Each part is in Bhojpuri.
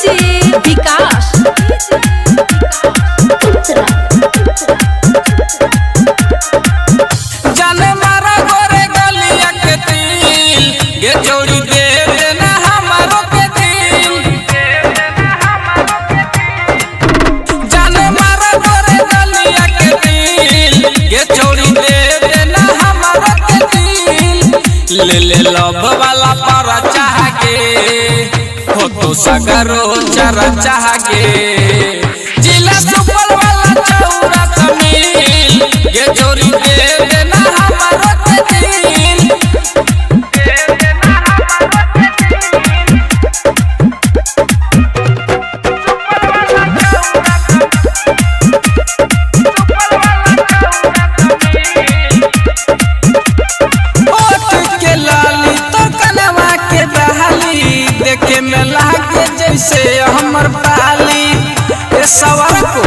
डीजे विकास जाने मारा गोरे गलिया के दिल गे जोड़ी दे देना हमारो के दिल। जाने मारा गोरे गलिया के दिल गे जोड़ी दे देना हमारो के दिल। ले ले लब वाला पर चाह के हो तो सगरो चरा चाह के जिला सुपर वाला चौरा समील गे जोड़ी दे देना हमारो के दिल। देखे में लागे जैसे हमर पाली ए सवार को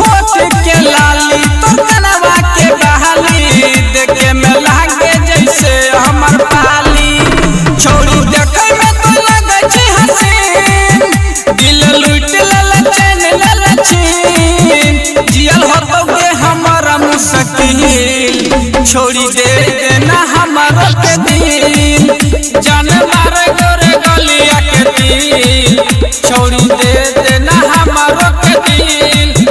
होठ के लाली तो कनवा के बहाली देखे में लागे जैसे हमर पाली। छोड़ी देखे में तो लगे छी हसीन दिल लूट ले चैन ले छीन जियल हो तो हमारा मुश्किल छोड़ी दे देना हमारा के दिल। जाने मारे गोरे गलिया के दिल छोड़ी दे देना हमारो के दिल।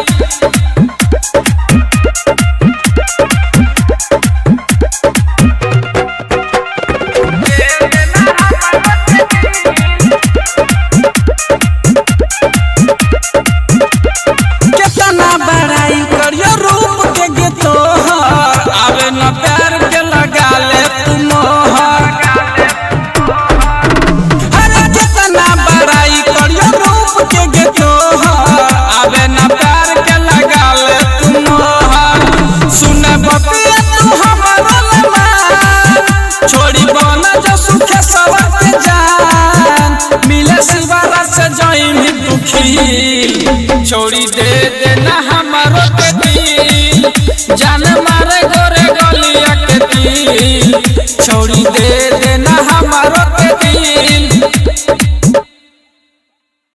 कितना बड़ाई करियो रूप के गे तोहर आवे न प्यार के लगा ले तू मोहर। आवे न प्यार के लगा ले तू मोहर। सुने बपिया तू हमारा लमान छोड़ी बना जो सुखे सवत जान मिले सिवारा से जाइम तू खील छोड़ी दे देना हमारो के दिल। जाने मारे गोरे गलिया के दिल छोड़ी दे देना हमारो